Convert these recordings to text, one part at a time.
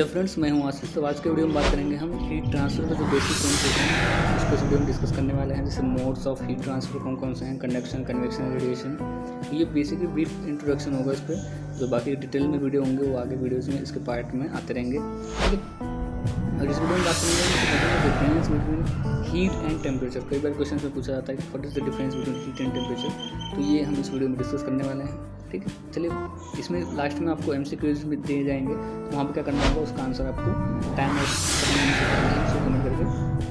Hello friends, मैं हूं आशीष। तो आज के वीडियो में बात करेंगे हम हीट ट्रांसफर का जो बेसिक कॉन्सेप्ट है उसको इस वीडियो में डिस्कस करने वाले हैं। जैसे मोड्स ऑफ हीट ट्रांसफर कौन कौन से हैं, कंडक्शन, कन्वेक्शन, रेडिएशन। ये बेसिकली ब्रीफ इंट्रोडक्शन होगा इस पर। जो बाकी डिटेल में वीडियो होंगे वो आगे वीडियोज़ में इसके पार्ट में आते रहेंगे। ठीक है, और इस वीडियो में बात करेंगे difference between heat and temperature. कई बार क्वेश्चन में पूछा जाता है कि what is the difference between heat and temperature. तो ये हम इस वीडियो में डिस्कस करने वाले हैं। ठीक है, चलिए इसमें लास्ट में आपको MCQs भी दिए जाएंगे, तो वहाँ पे क्या करना होगा, उसका आंसर आपको टाइम और कमेंट करके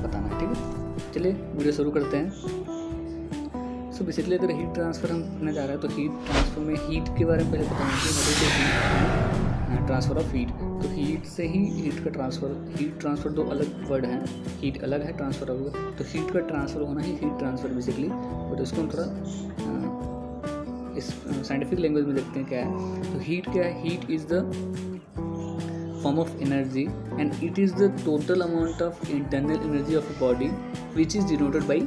बताना है। ठीक है, चलिए वीडियो शुरू करते हैं। सो बेसिकली अगर हीट ट्रांसफ़र हम करने जा रहे हैं तो हीट ट्रांसफर में हीट के बारे में पहले बताना चाहिए। ट्रांसफ़र ऑफ हीट, तो हीट से ही हीट का ट्रांसफ़र। हीट ट्रांसफ़र दो अलग वर्ड हैं, हीट अलग है, ट्रांसफ़र अलग है। तो हीट का ट्रांसफ़र होना ही हीट ट्रांसफ़र बेसिकली। और इसको हम थोड़ा इस साइंटिफिक लैंग्वेज में देखते हैं क्या है। तो हीट क्या है? Heat is the form of energy and it is the total amount of internal energy of a body which is denoted by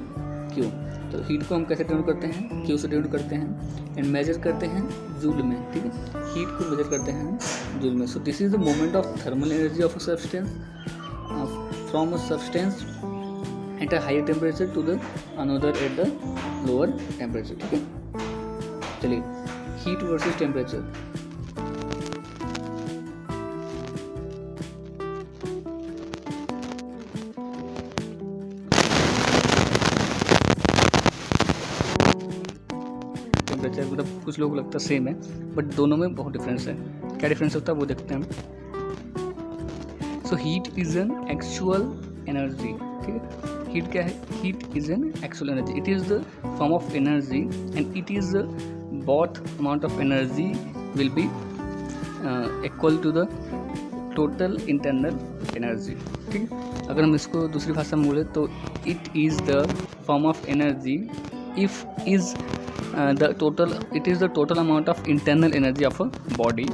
Q. तो हीट को हम कैसे डिनोट करते हैं? क्यू से डिनोट करते हैं एंड मेजर करते हैं जूल में। ठीक है, हीट को मेजर करते हैं जूल में। So this is the moment of thermal energy of a substance from a substance at a higher temperature to the another at the lower temperature. ठीक है, चलिए हीट वर्सेस टेम्परेचर। टेम्परेचर मतलब कुछ लोगों को लगता है सेम है, बट दोनों में बहुत डिफरेंस है। क्या डिफरेंस होता है वो देखते हैं हम। So heat is an actual energy. ठीक है, हीट क्या है? Heat is an actual energy. It is the form of energy and it is both amount of energy will be equal to the total internal energy। ठीक है, अगर हम इसको दूसरी भाषा में बोले तो it is the form of energy if is the total amount of internal energy of a body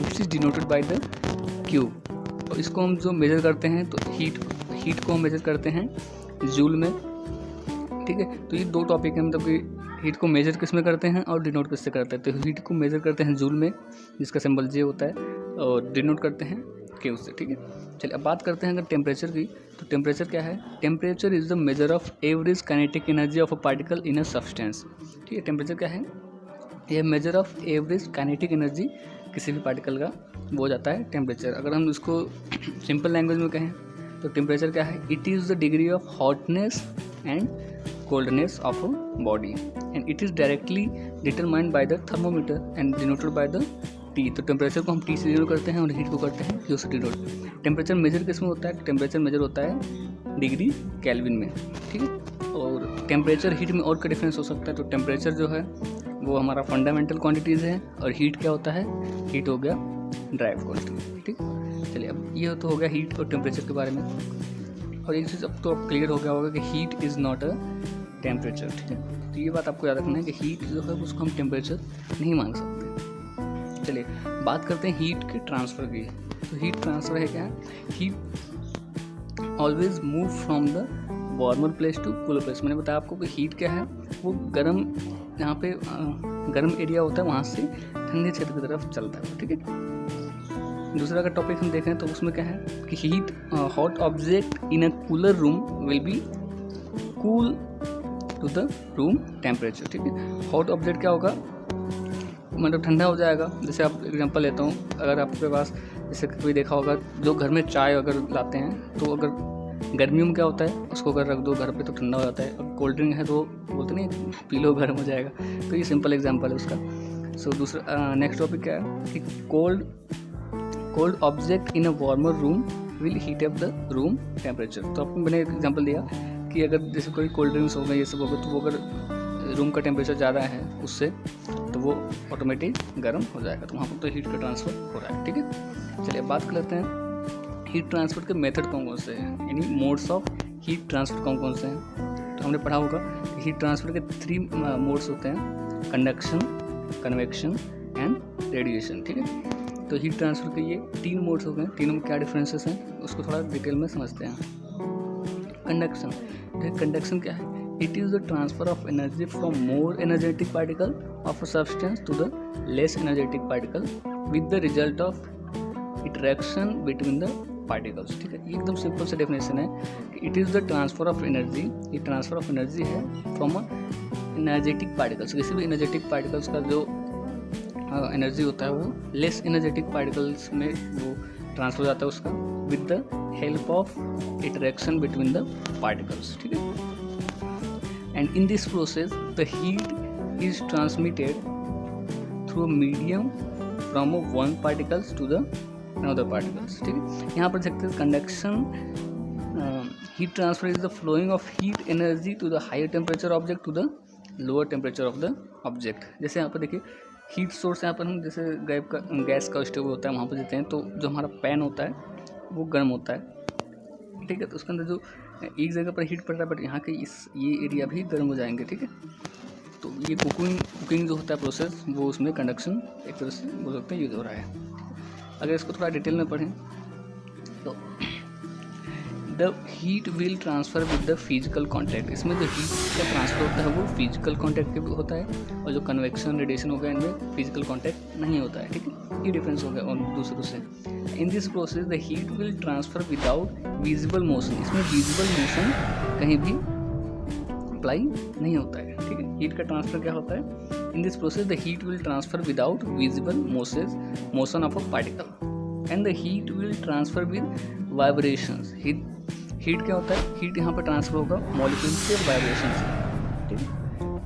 which is denoted by the Q। तो इसको हम जो मेजर करते हैं तो हीट को हम मेजर करते हैं जूल में। ठीक है, तो ये दो टॉपिक है, मतलब कि हीट को मेजर किस में करते हैं और डिनोट किससे करते हैं। तो हीट को मेजर करते हैं जूल में, जिसका सिंबल J होता है, और डिनोट करते हैं Q से। ठीक है, चलिए अब बात करते हैं अगर टेम्परेचर की। तो टेम्परेचर क्या है? Temperature is the measure of average kinetic energy of a particle in a substance. ठीक है, टेम्परेचर क्या है? यह measure of average kinetic energy किसी भी पार्टिकल का वो हो जाता है टेम्परेचर। अगर हम इसको सिंपल लैंग्वेज में कहें तो टेम्परेचर क्या है? It is the degree of hotness and coldness of a body and it is directly determined by the thermometer and denoted by the T। तो टेम्परेचर को हम T से डिनोट करते हैं और हीट को करते हैं Q से डिनोट। टेम्परेचर मेजर किस में होता है? टेम्परेचर मेजर होता है डिग्री केल्विन में। ठीक है, और टेम्परेचर हीट में और क्या डिफरेंस हो सकता है? तो टेम्परेचर जो है वो हमारा फंडामेंटल क्वांटिटीज़ है और हीट क्या होता है? हीट हो गया ड्राइव क्वांटिटी। ठीक, चलिए अब ये तो हो गया हीट और टेम्परेचर के बारे में। और एक चीज़ अब तो क्लियर हो गया होगा कि heat is not a temperature. ठीक है, तो ये बात आपको याद रखना है कि हीट जो है उसको हम टेम्परेचर नहीं मान सकते। चलिए बात करते हैं हीट के ट्रांसफ़र की। तो हीट ट्रांसफ़र है क्या? Heat always move from the warmer place to cooler place. मैंने बताया आपको कि हीट क्या है? वो गर्म, यहाँ पे गर्म एरिया होता है, वहाँ से ठंडे क्षेत्र की तरफ चलता है। ठीक है, दूसरा अगर टॉपिक हम देखें तो उसमें क्या है कि heat hot object in a cooler room will be cool to the room temperature. ठीक है, हॉट ऑब्जेक्ट क्या होगा? मतलब ठंडा हो जाएगा। जैसे आप एग्जांपल लेता हूँ, अगर आपके पास जैसे कोई देखा होगा जो घर में चाय अगर लाते हैं तो अगर गर्मियों में क्या होता है, उसको अगर रख दो घर पे तो ठंडा हो जाता है। अब कोल्ड ड्रिंक है तो बोलते नहीं पी लो गर्म हो जाएगा। तो ये सिंपल एग्जाम्पल है उसका। सो दूसरा नेक्स्ट टॉपिक क्या है कि cold object in a warmer room will heat up the room temperature. तो आपको मैंने एक एग्जांपल दिया कि अगर जैसे कोई कोल्ड ड्रिंक्स हो गए, ये सब हो गए, तो वो अगर रूम का टेम्परेचर ज़्यादा है उससे तो वो ऑटोमेटिक गर्म हो जाएगा। तो वहाँ पर तो हीट का ट्रांसफ़र हो रहा है। ठीक है, चलिए बात कर लेते हैं हीट ट्रांसफ़र के मेथड कौन कौन से हैं, यानी मोड्स ऑफ हीट ट्रांसफ़र कौन कौन से हैं। तो हमने पढ़ा होगा कि हीट ट्रांसफ़र के 3 मोड्स होते हैं, कंडक्शन, कन्वेक्शन एंड रेडिएशन। ठीक है, तो हीट ट्रांसफ़र के ये 3 मोड्स हो गए। तीनों में क्या डिफरेंसेस हैं उसको थोड़ा डिटेल में समझते हैं। कंडक्शन, कंडक्शन क्या है? It is the transfer of energy from more energetic particle of a substance to the less energetic particle with the result of it interaction between the particles. ठीक है, ये एकदम सिंपल सा डेफिनेशन है कि it is the transfer of energy, ये transfer of energy है from a energetic particles. किसी भी एनर्जेटिक पार्टिकल्स का जो एनर्जी होता है वो लेस एनर्जेटिक पार्टिकल्स में वो ट्रांसफर हो जाता है उसका with the help of interaction between the particles. ठीक है, and in this process the heat is transmitted through medium from one particles to the another particles. ठीक है, यहाँ पर देखते हैं conduction heat transfer is the flowing of heat energy to the higher temperature object to the lower temperature of the object. जैसे यहाँ पर देखिए हीट सोर्स, यहाँ पर हम जैसे गैस का स्टोव होता है वहाँ पर देते हैं, तो जो हमारा पैन होता है वो गर्म होता है। ठीक है, तो उसके अंदर जो एक जगह पर हीट पड़ रहा है बट यहाँ के ये एरिया भी गर्म हो जाएंगे। ठीक है, तो ये कुकिंग जो होता है प्रोसेस वो उसमें कंडक्शन एक तरह से बोल सकते हैं यूज हो रहा है। अगर इसको थोड़ा डिटेल में पढ़ें तो the heat will transfer with the physical contact, इसमें जो हीट का ट्रांसफ़र होता है वो फिजिकल कॉन्टैक्ट के भी होता है और जो कन्वेक्शन रेडिएशन हो गया इनमें फिजिकल कॉन्टैक्ट नहीं होता है। ठीक है, ये डिफरेंस हो गया और दूसरों से। इन this process the heat will transfer without visible motion, इसमें विजिबल मोशन कहीं भी अप्लाई नहीं होता है। ठीक है, हीट का ट्रांसफ़र क्या होता है, in this process the heat will transfer without visible motion of a particle and the heat will transfer with vibrations. Heat क्या होता है, हीट यहाँ पर ट्रांसफर होगा मॉलिक्यूल्स के वाइब्रेशन से। ठीक है,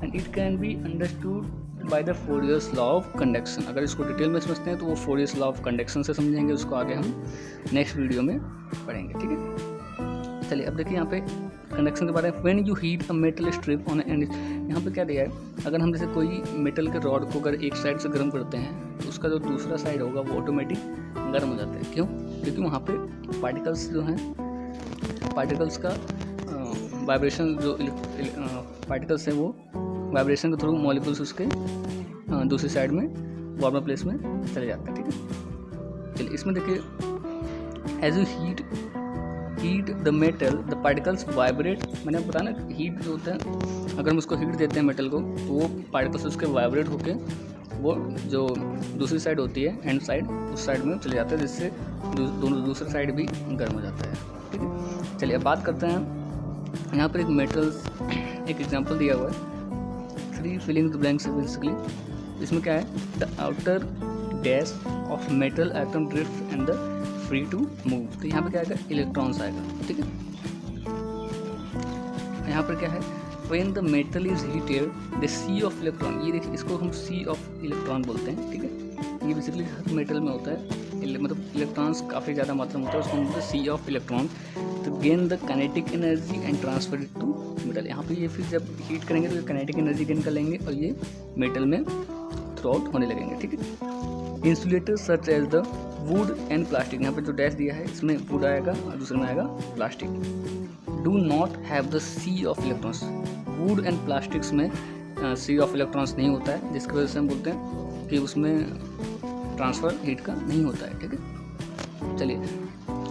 and it can be understood by the Fourier's law of conduction. अगर इसको डिटेल में समझते हैं तो वो फोरियर्स लॉ ऑफ कंडक्शन से समझेंगे, उसको आगे हम नेक्स्ट वीडियो में पढ़ेंगे। ठीक है, चलिए अब देखिए यहाँ पे कंडक्शन के बारे में। When you heat a metal strip on and, यहाँ पे क्या दिया है, अगर हम जैसे कोई मेटल के रॉड को अगर एक साइड से गर्म करते हैं तो उसका जो दूसरा साइड होगा वो ऑटोमेटिक गर्म हो जाता है। क्यों, क्योंकि वहाँ पे पार्टिकल्स जो हैं, पार्टिकल्स का वाइब्रेशन, जो पार्टिकल्स हैं वो वाइब्रेशन के थ्रू मॉलिक्यूल्स उसके दूसरी साइड में वार्मर प्लेस में चले जाते हैं। ठीक है, चलिए इसमें देखिए as you heat the metal the particles vibrate. मैंने बताया ना हीट जो होता है, अगर हम उसको हीट देते हैं मेटल को तो वो पार्टिकल्स उसके वाइब्रेट होके वो जो दूसरी साइड होती है एंड साइड उस साइड में चले जाते हैं, जिससे दूसरा साइड भी गर्म हो जाता है। ठीक है, चलिए अब बात करते हैं। यहाँ पर एक मेटल्स एक एग्जांपल दिया हुआ है, 3 फिलिंग द ब्लैंक्स बेसिकली। इसमें क्या है, the outer dash of metal atom drift and the free to move. तो यहाँ पर क्या आएगा, इलेक्ट्रॉन्स आएगा। ठीक है, यहाँ पर क्या है, when the metal is heated the sea of electron, ये देखिए इसको हम सी ऑफ इलेक्ट्रॉन बोलते हैं। ठीक है, ये बेसिकली हर मेटल में होता है, मतलब इलेक्ट्रॉन्स काफ़ी ज़्यादा मात्रा में होता है, उसको हम बोलते हैं सी ऑफ इलेक्ट्रॉन। तो gain the kinetic energy and transfer it to metal. यहाँ पे ये फिर जब हीट करेंगे तो ये काइनेटिक एनर्जी गेन कर लेंगे और ये मेटल में थ्रू आउट होने लगेंगे। ठीक है, insulator such as the wood and plastic, यहाँ पे जो डैश दिया है इसमें वुड आएगा और दूसरे में आएगा plastic. Do not have the sea of electrons, wood and plastics में सी ऑफ इलेक्ट्रॉन्स नहीं होता है, जिसकी वजह से हम बोलते हैं कि उसमें ट्रांसफ़र हीट का नहीं होता है। ठीक है, चलिए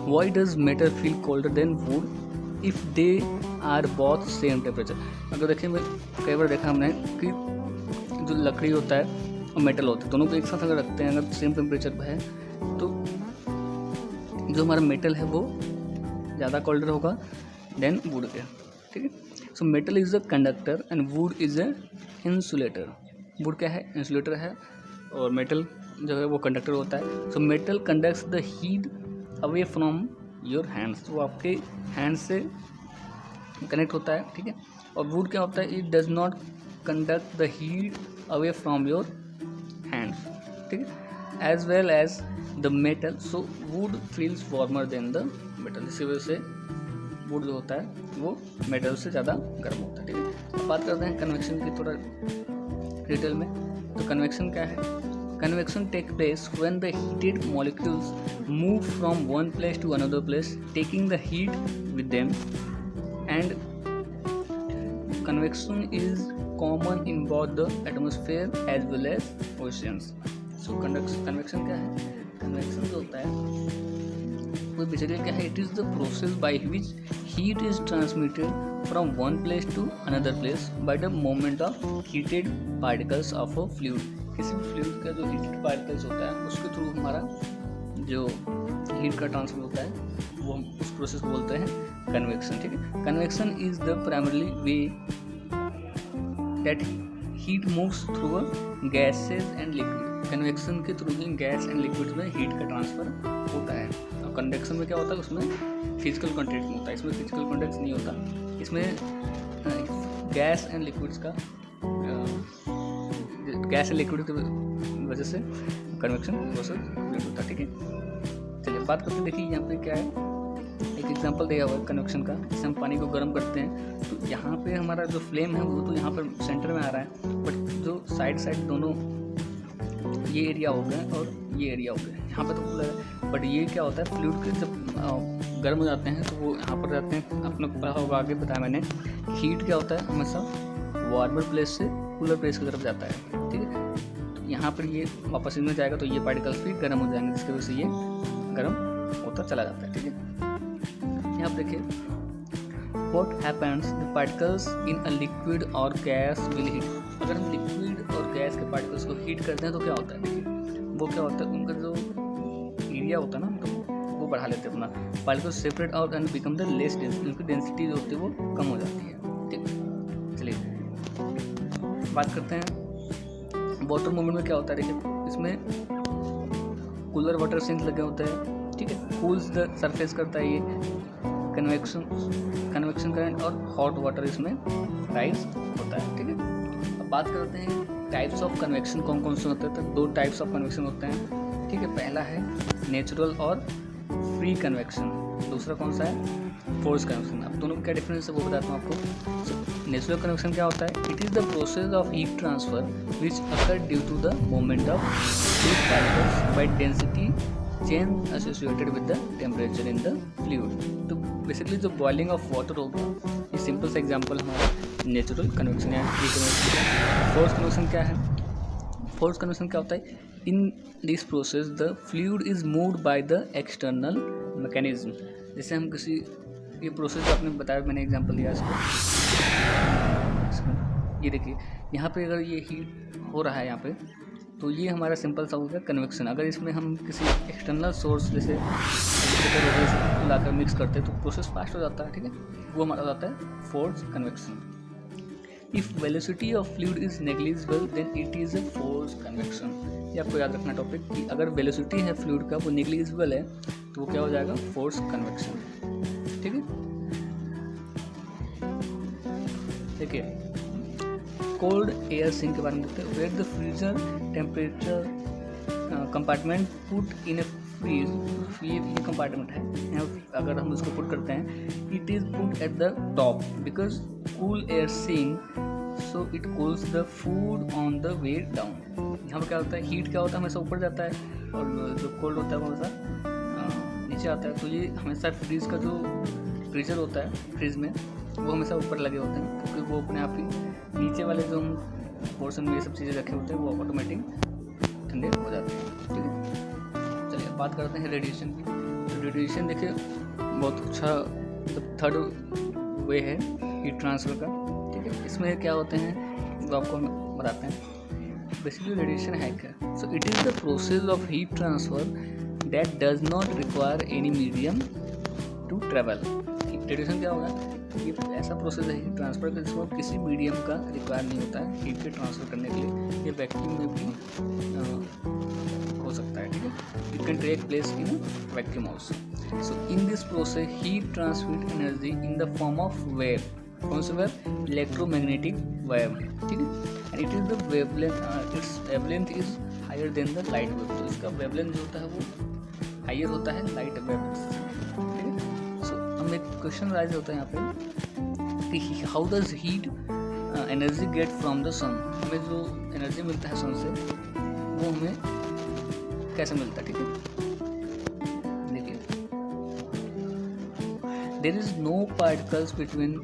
why does metal feel colder than wood if they are both same temperature. अगर देखिए मैं कई बार देखा हमने कि जो लकड़ी होता है और मेटल होता है दोनों को एक साथ अगर रखते हैं, अगर सेम टेम्परेचर पर है तो जो हमारा मेटल है वो ज़्यादा कोल्डर होगा देन वुड के। ठीक है, so metal is a conductor and would is a insulator. Would क्या है, इंसुलेटर है, और मेटल जो है वो कंडक्टर होता है। So metal conducts the heat away from your hands, वो आपके हैंड से कनेक्ट होता है। ठीक है, और वुड क्या होता है, it does not conduct the heat away from your hands. ठीक है, as well as the metal, so wood feels warmer than the metal. इसी वजह से वुड जो होता है वो मेटल से ज़्यादा गर्म होता है। ठीक है, अब बात करते हैं कन्वेक्शन की थोड़ा डिटेल में। तो कन्वेक्शन क्या है, convection takes place when the heated molecules move from one place to another place, taking the heat with them, and convection is common in both the atmosphere as well as oceans. So convection क्या है, convection जो होता है वो basically क्या है, it is the process by which heat is transmitted from one place to another place by the movement of heated particles of a fluid. किसी भी फ्लूइड का जो हीटेड पार्टिकल्स होता है उसके थ्रू हमारा जो हीट का ट्रांसफर होता है वो हम उस प्रोसेस को बोलते हैं कन्वेक्शन। ठीक है, convection is the primary way that heat moves through gases and liquid. Convection के थ्रू ही गैस एंड लिक्विड में हीट का ट्रांसफर होता है। और कन्वेक्शन में क्या होता है, उसमें फिजिकल कॉन्टैक्ट नहीं होता है, इसमें फिजिकल कॉन्टैक्ट नहीं होता, इसमें गैस एंड लिक्विड्स का गैस एंड लिक्विड की वजह से कन्वेक्शन प्रोसेस होता है। ठीक है, चलिए बात करते हैं। देखिए यहाँ पे क्या है, एक एग्जांपल दिया हुआ है कन्वेक्शन का। जैसे हम पानी को गर्म करते हैं तो यहाँ पे हमारा जो फ्लेम है वो तो यहाँ पर सेंटर में आ रहा है, बट जो साइड दोनों ये एरिया हो गए और ये एरिया हो गया, यहाँ पे तो कूलर है, बट ये क्या होता है फ्लूइड के जब गर्म हो जाते हैं तो वो यहाँ पर रहते हैं। आपने पढ़ा होगा, आगे बताया मैंने, हीट क्या होता है हमेशा वार्मर प्लेस से कूलर प्लेस की तरफ जाता है। ठीक है, तो यहाँ पर ये वापस इनमें जाएगा तो ये पार्टिकल्स भी गर्म हो जाएंगे, जिसकी वजह से ये गर्म होता चला जाता है। ठीक है, यहाँ पर देखिए, what happens the particles in a liquid or gas will heat। अगर हम लिक्विड और गैस के पार्टिकल्स को हीट करते हैं तो क्या होता है, देखिए वो क्या होता है, उनका जो एरिया होता है ना तो वो बढ़ा लेते हैं अपना, particles separate out and become the less dense, उनकी डेंसिटी जो होती है वो कम हो जाती है। ठीक, चलिए बात करते हैं वाटर मूवमेंट में क्या होता है। देखिए इसमें कूलर वाटर सिंक लगे होते हैं। ठीक है, कूल्स द सरफेस करता है ये कन्वेक्शन करंट, और हॉट वाटर इसमें राइज होता है। ठीक है, अब बात करते हैं टाइप्स ऑफ कन्वेक्शन कौन कौन से होते हैं। तो दो टाइप्स ऑफ कन्वेक्शन होते हैं। ठीक है, पहला है नेचुरल और फ्री कन्वेक्शन, दूसरा कौन सा है, फोर्स कन्वेक्शन। अब दोनों में क्या डिफरेंस है वो बताता हूँ आपको। नेचुरल कन्वेक्शन क्या होता है, it is the process of heat transfer which occur due to the movement of heat particles by density change associated with the temperature in the fluid. तो बेसिकली जो बॉइलिंग ऑफ वाटर होगा, ये simple सा example हमारा natural convection या free convection. Force convection क्या है, force convection क्या होता है, in this process the fluid is moved by the external mechanism. जैसे हम किसी, ये प्रोसेस आपने बताया, मैंने एग्जांपल दिया इसको, ये देखिए यहाँ पे अगर ये हीट हो रहा है यहाँ पे, तो ये हमारा सिंपल सा हो गया कन्वेक्शन। अगर इसमें हम किसी एक्सटर्नल सोर्स जैसे लाकर मिक्स करते हैं तो प्रोसेस फास्ट हो जाता है। ठीक है, वो हमारा हो जाता है force convection. If velocity of fluid is negligible then it is a force convection. ये आपको याद रखना टॉपिक, कि अगर वेलोसिटी है फ्लूइड का वो नेग्लिजिबल है तो वो क्या हो जाएगा, फोर्स कन्वेक्शन। ठीक है, देखिए कोल्ड एयर सिंक के बारे में देखते हैं। Where the freezer temperature compartment put in a fridge, ये कंपार्टमेंट है, यहाँ अगर हम उसको पुट करते हैं, it is put at the top because cool air sink so it cools the food on the way down. यहाँ पर क्या होता है, हीट क्या होता है हमेशा ऊपर जाता है और जो कोल्ड होता है वो हमेशा नीचे आता है। तो ये हमेशा फ्रीज का जो फ्रीजर होता है फ्रिज में वो हमेशा ऊपर लगे होते हैं, क्योंकि वो अपने आप ही नीचे वाले जो हम पोर्शन में ये सब चीज़ें रखे होते हैं वो ऑटोमेटिक ठंडे हो जाते हैं। ठीक है, चलिए बात करते हैं रेडिएशन की। तो रेडिएशन देखिए बहुत अच्छा थर्ड वे है हीट ट्रांसफ़र का। ठीक है, इसमें क्या होते हैं वो आपको हम बताते हैं। बेसिकली रेडिएशन है क्या, so it is the process of heat transfer that does not require any medium to travel. Radiation क्या होगा, ये ऐसा प्रोसेस है हीट ट्रांसफर का जिसको किसी मीडियम का रिक्वायर नहीं होता है हीट के ट्रांसफर करने के लिए। ये वैक्यूम में भी हो सकता है। ठीक है, it can take place in vacuum also. So in this process heat transmit energy in the form of wave. कौन सा वेव, इलेक्ट्रोमैग्नेटिक वेव। ठीक है, and it is the wavelength, its wavelength is higher than the light wave. तो इसका wavelength जो होता है वो हायर होता है लाइट वेव से। ठीक है, सो एक क्वेश्चन राइज होता है यहाँ पे कि how does heat energy get from the sun. हमें जो एनर्जी मिलता है सन से वो हमें कैसे मिलता है। ठीक है, देखिए there is no particles between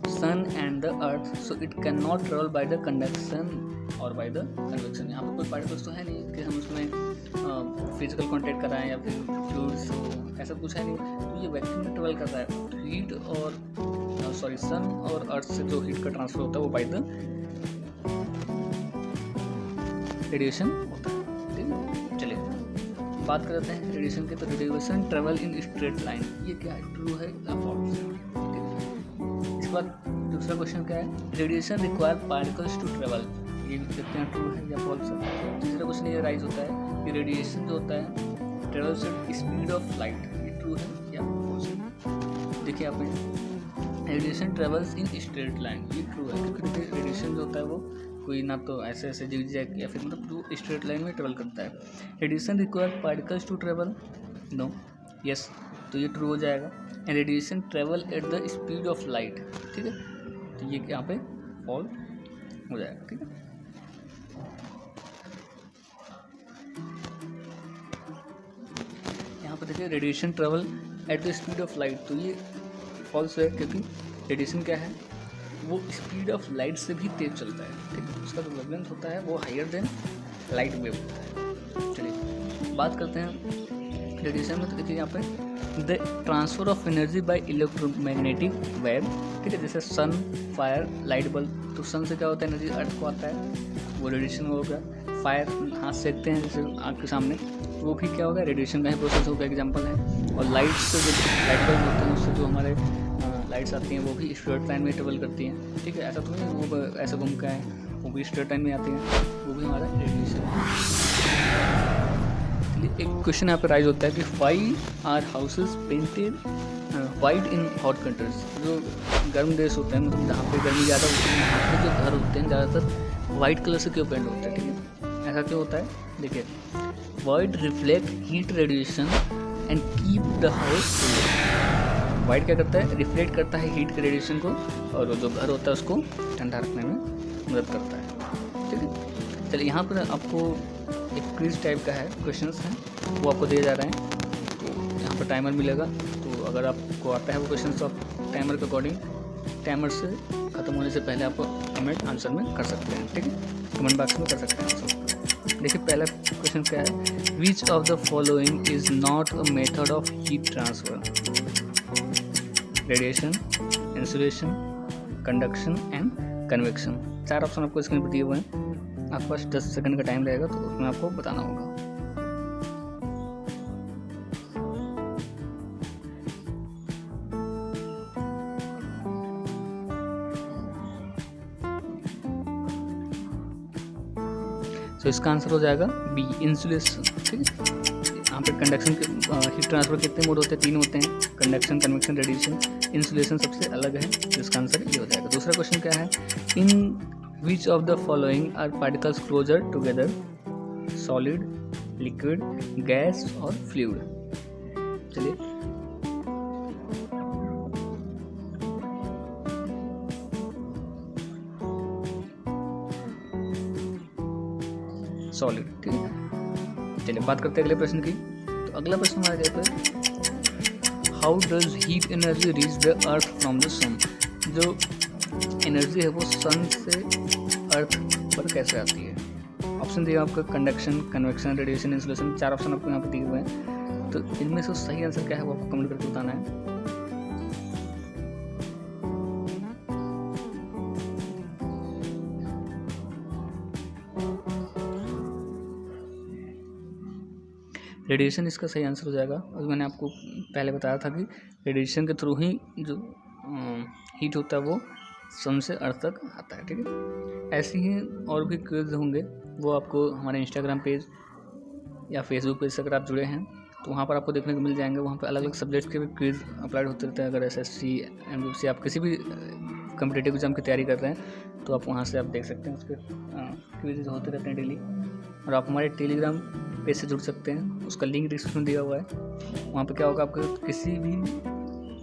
sun and the earth so it can not travel by the conduction और बाय द कन्वेक्शन। यहाँ पर कोई पार्टिकल्स तो है नहीं कि हम उसमें फिजिकल कॉन्टैक्ट कराएं या फिर फ्लूइड्स हो, ऐसा कुछ है नहीं। तो ये वैक्यूम में ट्रेवल करता है। तो हीट और सन और अर्थ से जो हीट का ट्रांसफर होता है वो बाय द रेडिएशन होता है। ठीक है, चलिए बात करते हैं रेडिएशन की, तो radiation travel in straight line, ये क्या है, ट्रू है या फॉल्स है। इसके बाद दूसरा क्वेश्चन क्या है, radiation require particles to travel, ये भी देखते हैं ट्रू है या फॉल्स है। तीसरा क्वेश्चन ये राइज होता है कि रेडिएशन जो होता है travels at speed of light, ये ट्रू है या फॉल्स है। देखिए आप radiation travels in straight line, ये ट्रू है, क्योंकि रेडिएशन जो होता है वो कोई ना तो ऐसे ऐसे जिगजैग या फिर मतलब जो स्ट्रेट लाइन में ट्रेवल करता है। Radiation require particles to travel, no, yes, तो ये ट्रू हो जाएगा। And radiation travel at the speed of light, ठीक है, तो ये यहाँ पे फॉल हो जाएगा, ठीक है। यहाँ पर देखिए radiation travel at the speed of light, तो ये फॉल्स है, क्योंकि रेडिएशन क्या है, वो स्पीड ऑफ लाइट से भी तेज चलता है, ठीक है, उसका जो वेवलेंथ होता है वो हायर देन लाइट वेव होता है। चलिए बात करते हैं रेडिएशन में, तो देखिए यहाँ पे the transfer of energy by electromagnetic wave, ठीक है, जैसे सन, फायर, लाइट बल्ब, तो सन से क्या होता है, एनर्जी अर्थ को आता है, वो रेडिएशन हो गया। फायर हाथ सेकते हैं जैसे आँख के सामने, वो भी क्या होगा, रेडिएशन का ही प्रोसेस होगा, एग्जाम्पल है। और लाइट से जो लाइट बल्ब होते हैं उससे जो हमारे लाइट्स आती हैं वो भी स्ट्रेट लाइन में ट्रेवल करती हैं, ठीक है, ऐसा तो नहीं वो ऐसा घूम का है, वो भी स्ट्रेट लाइन में आती हैं, वो भी हमारा रेडिएशन है। चलिए एक क्वेश्चन यहाँ पर राइज होता है कि why are houses painted white in hot countries, जो गर्म देश होते हैं, मतलब जहाँ पे गर्मी ज़्यादा होती है वहाँ पे जो घर होते हैं ज़्यादातर वाइट कलर से क्यों पेंट होते हैं, ठीक है, ऐसा क्यों होता है। देखिए white reflect heat radiation and keep the house cool, white क्या करता है, रिफ्लेक्ट करता है हीट के रेडिएशन को, और जो घर होता है उसको ठंडा रखने में मदद करता है, ठीक है। चलिए यहाँ पर आपको एक क्विज टाइप का है, क्वेश्चंस हैं वो आपको दिए जा रहे हैं, तो यहाँ पर टाइमर मिलेगा, तो अगर आपको आता है वो क्वेश्चंस तो आप टाइमर के अकॉर्डिंग टाइमर से ख़त्म होने से पहले आप कमेंट आंसर में कर सकते हैं, ठीक है, कमेंट बॉक्स में कर सकते हैं आंसर। देखिए पहला क्वेश्चन क्या है, which of the following is not a method of heat transfer, radiation, insulation, conduction and convection. 4 option आपको स्क्रीन पर दिए हुए हैं, आपके पास 10 सेकंड का टाइम रहेगा, तो उसमें आपको बताना होगा। तो इसका आंसर हो जाएगा बी, इंसुलेशन, ठीक है। यहाँ पे कंडक्शन के हीट ट्रांसफर कितने मोड होते हैं, 3 होते हैं, कंडक्शन, कन्वेक्शन, रेडिएशन। इंसुलेशन सबसे अलग है, जिसका आंसर ये हो जाएगा। दूसरा क्वेश्चन क्या है, in which of the following are particles closer together, solid, liquid, gas और फ्लूइड। चलिए सॉलिड, ठीक है। चलिए बात करते हैं अगले प्रश्न की। तो अगला प्रश्न हमारा क्या है, how does heat energy reach the earth from the sun, जो एनर्जी है वो सन से अर्थ पर कैसे आती है। ऑप्शन दिया आपका conduction, convection, radiation, insulation. 4 option आपको यहाँ पर दिए हुए हैं, तो इनमें से सही आंसर क्या है वो आपको कमेंट करके बताना है। रेडिएशन इसका सही आंसर हो जाएगा। और मैंने आपको पहले बताया था कि रेडिएशन के थ्रू ही जो हीट होता है वो सन से अर्थ तक आता है, ठीक है। ऐसे ही और भी क्विज होंगे, वो आपको हमारे इंस्टाग्राम पेज या फेसबुक पेज से अगर आप जुड़े हैं तो वहाँ पर आपको देखने को मिल जाएंगे। वहाँ पर अलग अलग सब्जेक्ट के भी क्विज अपलोड होते रहते हैं। अगर SSC, MPSC आप किसी भी कम्पिटेटिव एग्जाम की तैयारी कर रहे हैं तो आप वहाँ से आप देख सकते हैं, उसके क्विज होते रहते हैं डेली। और आप हमारे टेलीग्राम पेज से जुड़ सकते हैं, उसका लिंक डिस्क्रिप्शन में दिया हुआ है। वहाँ पे क्या होगा, आपको किसी भी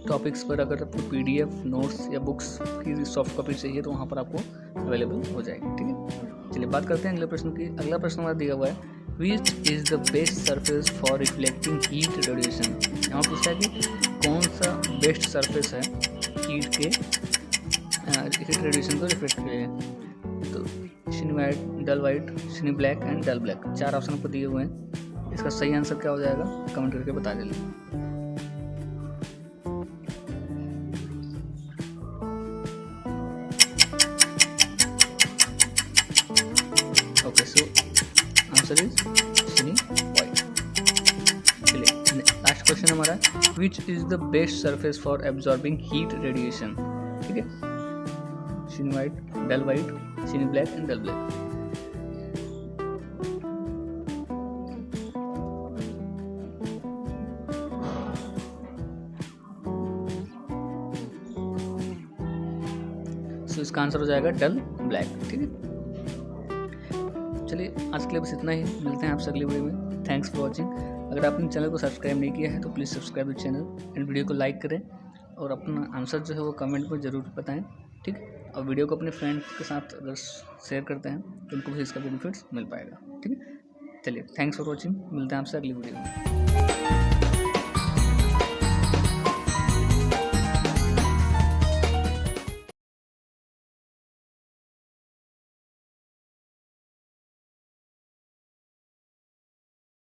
टॉपिक्स पर अगर आपको PDF, नोट्स या बुक्स की सॉफ्ट कॉपी चाहिए तो वहाँ पर आपको अवेलेबल हो जाएगी, ठीक है। चलिए बात करते हैं अगले प्रश्न की। अगला प्रश्न हमारा दिया हुआ है, which is the best surface for reflecting heat radiation. यहाँ पूछता है कि कौन सा बेस्ट सरफेस है हीट के हीट रेडिएशन को रिफ्लेक्ट करेगा। तो shiny white, dull white, shiny black and dull black. 4 option आपको दिए हुए हैं, इसका सही आंसर क्या हो जाएगा कमेंट करके बता दीजिए। Okay, so answer is shiny white. हमारा which is the best surface for absorbing heat radiation, ठीक है, shiny white, dull white, shiny black and dull black. तो इसका आंसर हो जाएगा डल ब्लैक, ठीक है। चलिए आज के लिए बस इतना ही, मिलते हैं आपसे अगली वीडियो में। Thanks for watching. अगर आपने चैनल को सब्सक्राइब नहीं किया है तो please subscribe the channel and video को लाइक करें और अपना आंसर जो है वो कमेंट में ज़रूर बताएं, ठीक। और वीडियो को अपने फ्रेंड के साथ अगर शेयर करते हैं तो उनको भी इसका बेनिफिट्स मिल पाएगा, ठीक है। चलिए थैंक्स फॉर वॉचिंग, मिलते हैं आपसे अगली वीडियो में।